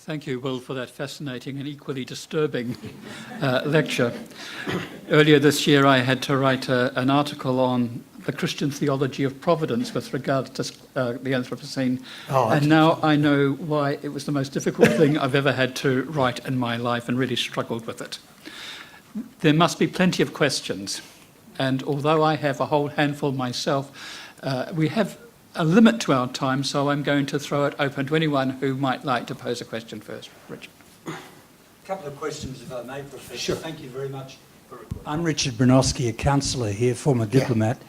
Thank you, Will, for that fascinating and equally disturbing lecture. Earlier this year, I had to write an article on the Christian theology of providence with regard to the Anthropocene, and now I know why it was the most difficult thing I've ever had to write in my life and really struggled with it. There must be plenty of questions, and although I have a whole handful myself, we have a limit to our time, so I'm going to throw it open to anyone who might like to pose a question first. Richard. A couple of questions, if I may, Professor. Sure. Thank you very much. I'm Richard Bronowski, a councillor here, former diplomat.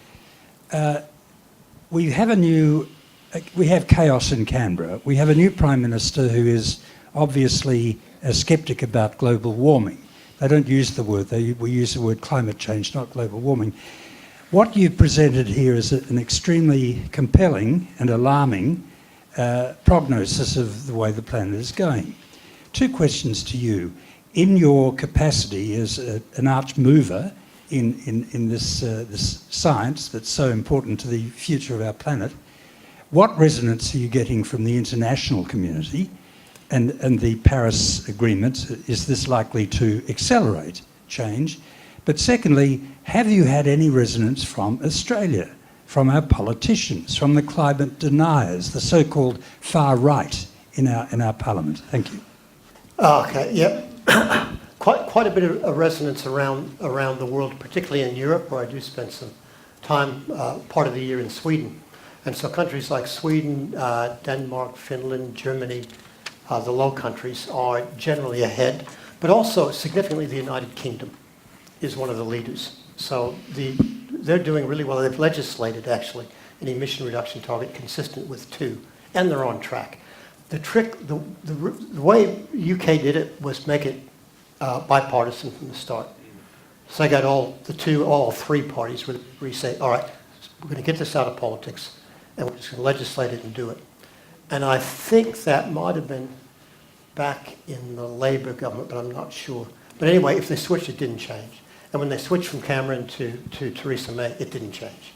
We have chaos in Canberra. We have a new Prime Minister who is obviously a sceptic about global warming. They don't use the word, we use the word climate change, not global warming. What you've presented here is an extremely compelling and alarming prognosis of the way the planet is going. Two questions to you. In your capacity as an arch mover in this science that's so important to the future of our planet, what resonance are you getting from the international community and the Paris Agreement? Is this likely to accelerate change? But secondly, have you had any resonance from Australia, from our politicians, from the climate deniers, the so-called far right in our parliament? Thank you. Okay, yep. Quite a bit of resonance around the world, particularly in Europe, where I do spend some time, part of the year in Sweden. And so countries like Sweden, Denmark, Finland, Germany, the Low Countries are generally ahead, but also significantly the United Kingdom is one of the leaders. So they're doing really well. They've legislated, actually, an emission reduction target consistent with 2, and they're on track. The trick, the way UK did it was make it bipartisan from the start. So I got all three parties where you say, all right, we're going to get this out of politics, and we're just going to legislate it and do it. And I think that might have been back in the Labour government, but I'm not sure. But anyway, if they switched, it didn't change. And when they switched from Cameron to Theresa May, it didn't change.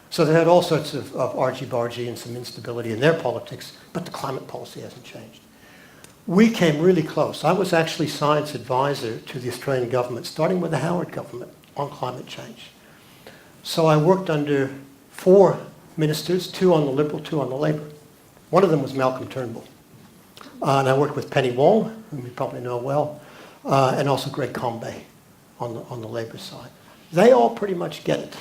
So they had all sorts of argy-bargy and some instability in their politics, but the climate policy hasn't changed. We came really close. I was actually science advisor to the Australian government, starting with the Howard government, on climate change. So I worked under 4 ministers, 2 on the Liberal, 2 on the Labour. One of them was Malcolm Turnbull. And I worked with Penny Wong, whom you probably know well, and also Greg Combet on the Labour side. They all pretty much get it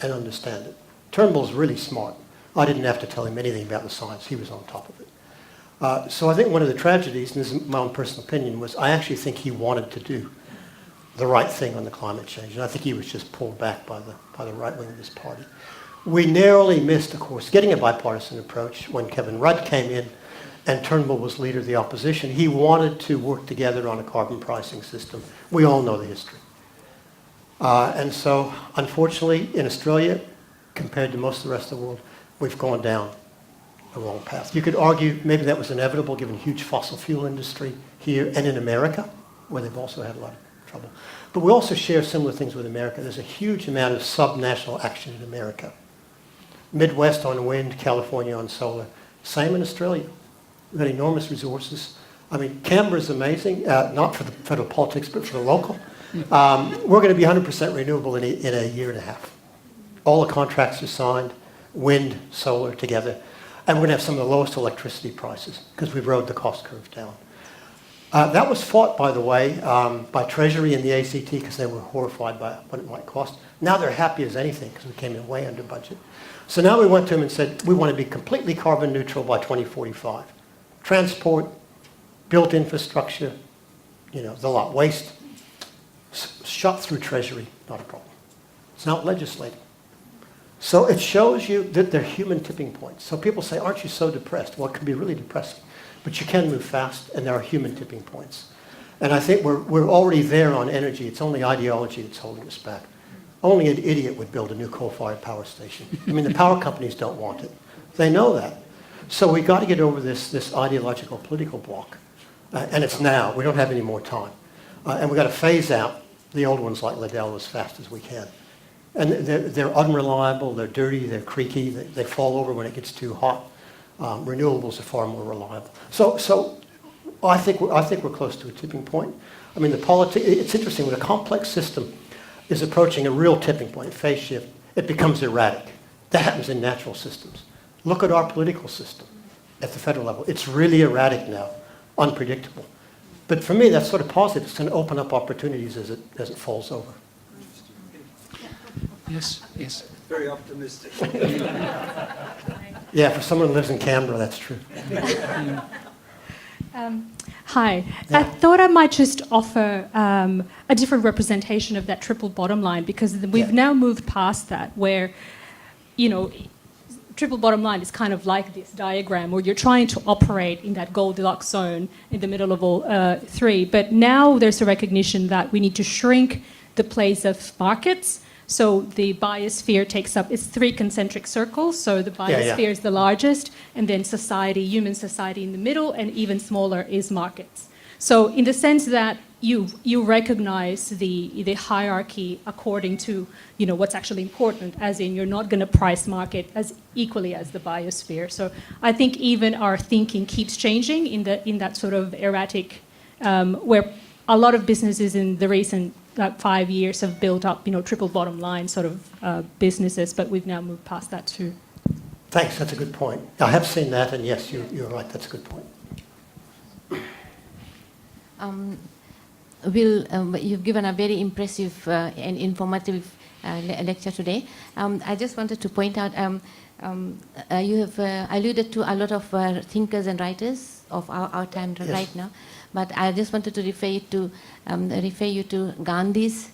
and understand it. Turnbull's really smart. I didn't have to tell him anything about the science. He was on top of it. So I think one of the tragedies, and this is my own personal opinion, was I actually think he wanted to do the right thing on the climate change. And I think he was just pulled back by the right wing of his party. We narrowly missed, of course, getting a bipartisan approach when Kevin Rudd came in and Turnbull was leader of the opposition. He wanted to work together on a carbon pricing system. We all know the history. And so, unfortunately, in Australia, compared to most of the rest of the world, we've gone down the wrong path. You could argue maybe that was inevitable given a huge fossil fuel industry here and in America, where they've also had a lot of trouble. But we also share similar things with America. There's a huge amount of subnational action in America. Midwest on wind, California on solar. Same in Australia. We've got enormous resources. I mean, Canberra's amazing, not for the federal politics, but for the local. We're going to be 100% renewable in a year and a half. All the contracts are signed, wind, solar together. And we're going to have some of the lowest electricity prices because we've rode the cost curve down. That was fought, by the way, by Treasury and the ACT because they were horrified by what it might cost. Now they're happy as anything because we came in way under budget. So now we went to them and said, we want to be completely carbon neutral by 2045. Transport, built infrastructure, the lot. Waste, shot through Treasury, not a problem. It's not legislating. So it shows you that they're human tipping points. So people say, aren't you so depressed? Well, it can be really depressing. But you can move fast, and there are human tipping points. And I think we're already there on energy. It's only ideology that's holding us back. Only an idiot would build a new coal-fired power station. I mean, the power companies don't want it. They know that. So we've got to get over this ideological political block. And it's now. We don't have any more time. And we've got to phase out the old ones like Liddell as fast as we can. And they're unreliable, they're dirty, they're creaky, they fall over when it gets too hot. Renewables are far more reliable. So I think we're close to a tipping point. I mean, it's interesting when a complex system is approaching a real tipping point, phase shift, it becomes erratic. That happens in natural systems. Look at our political system at the federal level. It's really erratic now, unpredictable. But for me, that's sort of positive. It's going to open up opportunities as it falls over. Yes, yes. Very optimistic. Yeah, for someone who lives in Canberra, that's true. Hi. I thought I might just offer a different representation of that triple bottom line, because we've now moved past that, where, you know, triple bottom line is kind of like this diagram where you're trying to operate in that Goldilocks zone in the middle of all three. But now there's a recognition that we need to shrink the place of markets. So the biosphere takes up, it's three concentric circles. So the biosphere is the largest, and then society, human society in the middle, and even smaller is markets. So in the sense that you recognize the hierarchy according to, you know, what's actually important, as in you're not going to price market as equally as the biosphere. So I think even our thinking keeps changing in that sort of erratic, where a lot of businesses in the recent 5 years have built up, you know, triple bottom line sort of businesses, but we've now moved past that too. Thanks, that's a good point. I have seen that, and yes, you're right, that's a good point. You've given a very impressive and informative lecture today. I just wanted to point out, you have alluded to a lot of thinkers and writers of our time right now, but I just wanted to refer you to Gandhi's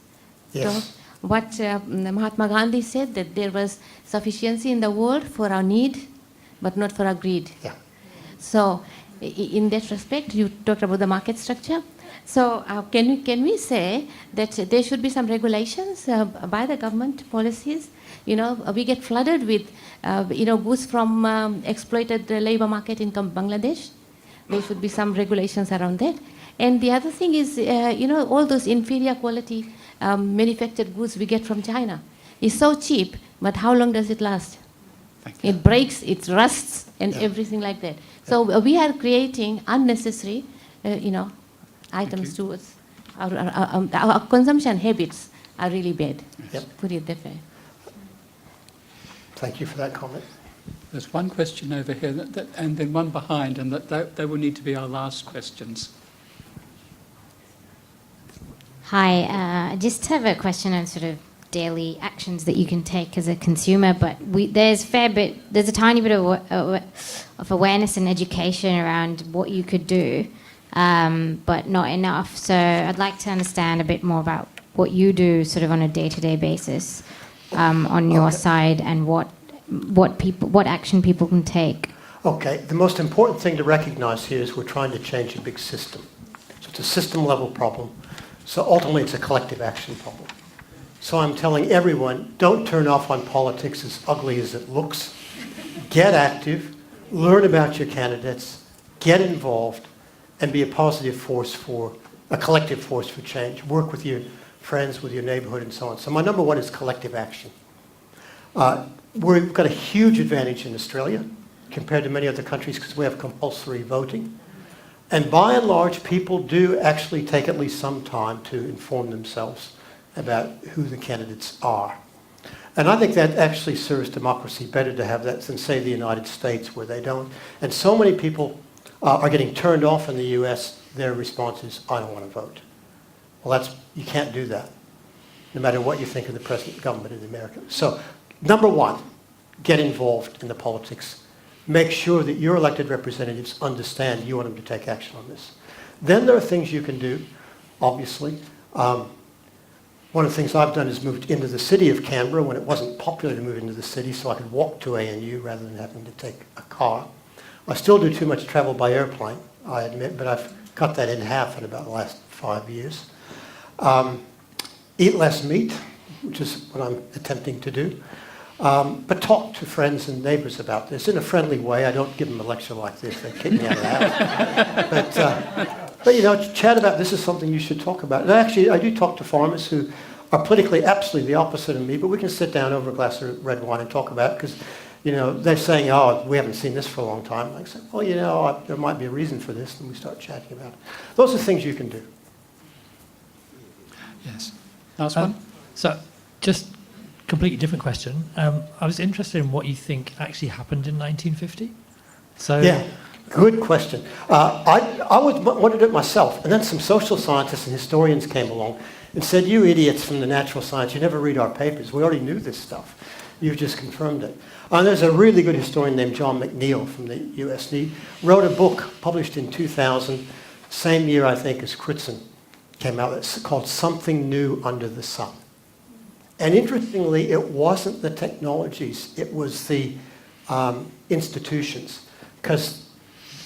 talk. What Mahatma Gandhi said, that there was sufficiency in the world for our need, but not for our greed. Yeah. So, in that respect, you talked about the market structure. So, can we say that there should be some regulations by the government policies? You know, we get flooded with, goods from exploited labor market in Bangladesh. There should be some regulations around that. And the other thing is, all those inferior quality manufactured goods we get from China. It's so cheap, but how long does it last? It breaks, it rusts, and everything like that. So we are creating unnecessary, items towards our consumption habits are really bad. Put it that way. Thank you for that comment. There's one question over here, and then one behind, and they will need to be our last questions. Hi, I just have a question on sort of daily actions that you can take as a consumer, but there's a tiny bit of awareness and education around what you could do, but not enough. So I'd like to understand a bit more about what you do sort of on a day-to-day basis on your side, and what action people can take. Okay, the most important thing to recognize here is we're trying to change a big system. So it's a system-level problem. So ultimately, it's a collective action problem. So I'm telling everyone, don't turn off on politics as ugly as it looks. Get active, learn about your candidates, get involved, and be a positive force a collective force for change. Work with your friends, with your neighborhood, and so on. So my number one is collective action. We've got a huge advantage in Australia compared to many other countries because we have compulsory voting. And by and large, people do actually take at least some time to inform themselves about who the candidates are. And I think that actually serves democracy better to have that than, say, the United States, where they don't. And so many people are getting turned off in the US. Their response is, I don't want to vote. Well, you can't do that, no matter what you think of the present government in America. So, number one, get involved in the politics. Make sure that your elected representatives understand you want them to take action on this. Then there are things you can do, obviously. One of the things I've done is moved into the city of Canberra when it wasn't popular to move into the city, so I could walk to ANU rather than having to take a car. I still do too much travel by airplane, I admit, but I've cut that in half in about the last 5 years. Eat less meat, which is what I'm attempting to do. But talk to friends and neighbors about this in a friendly way. I don't give them a lecture like this. They kick me out of the house. But chat about this is something you should talk about. And actually, I do talk to farmers who are politically absolutely the opposite of me, but we can sit down over a glass of red wine and talk about it because You know, they're saying, oh, we haven't seen this for a long time. I say, well, you know, there might be a reason for this, and we start chatting about it. Those are things you can do. Yes. Last one? So, just completely different question. I was interested in what you think actually happened in 1950. So, Yeah, good question. I wanted it myself, and then some social scientists and historians came along and said, you idiots from the natural science, you never read our papers. We already knew this stuff. You've just confirmed it. And there's a really good historian named John McNeill from the US. And he wrote a book published in 2000, same year, I think, as Crutzen came out. It's called Something New Under the Sun. And interestingly, it wasn't the technologies, it was the institutions. Because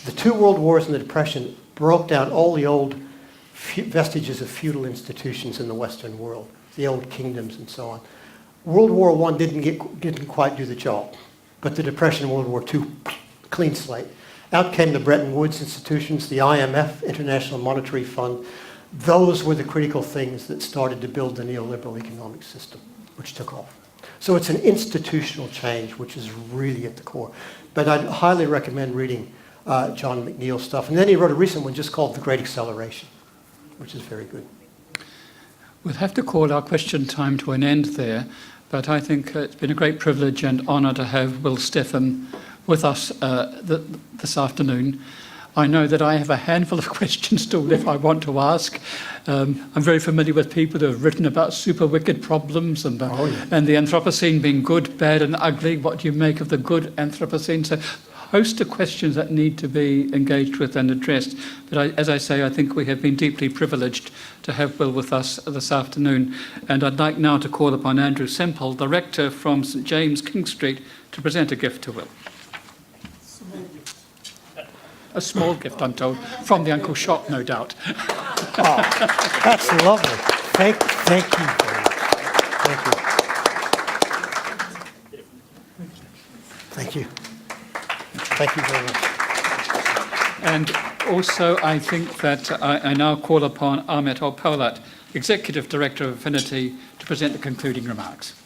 the two world wars and the Depression broke down all the old vestiges of feudal institutions in the Western world, the old kingdoms and so on. World War I didn't quite do the job, but the Depression and World War II, clean slate. Out came the Bretton Woods institutions, the IMF, International Monetary Fund. Those were the critical things that started to build the neoliberal economic system, which took off. So it's an institutional change, which is really at the core. But I'd highly recommend reading John McNeill's stuff. And then he wrote a recent one just called The Great Acceleration, which is very good. We'll have to call our question time to an end there, but I think it's been a great privilege and honour to have Will Steffen with us this afternoon. I know that I have a handful of questions still if I want to ask. I'm very familiar with people who have written about super wicked problems and the Anthropocene being good, bad and ugly. What do you make of the good Anthropocene? So host of questions that need to be engaged with and addressed. But as I say, I think we have been deeply privileged to have Will with us this afternoon. And I'd like now to call upon Andrew Semple, the rector from St James, King Street, to present a gift to Will. A small gift, I'm told, from the Uncle Shop, no doubt. Oh, that's lovely. Thank you very much. Thank you. Thank you very much. And also, I think that I now call upon Ahmet Alpolat, Executive Director of Affinity, to present the concluding remarks.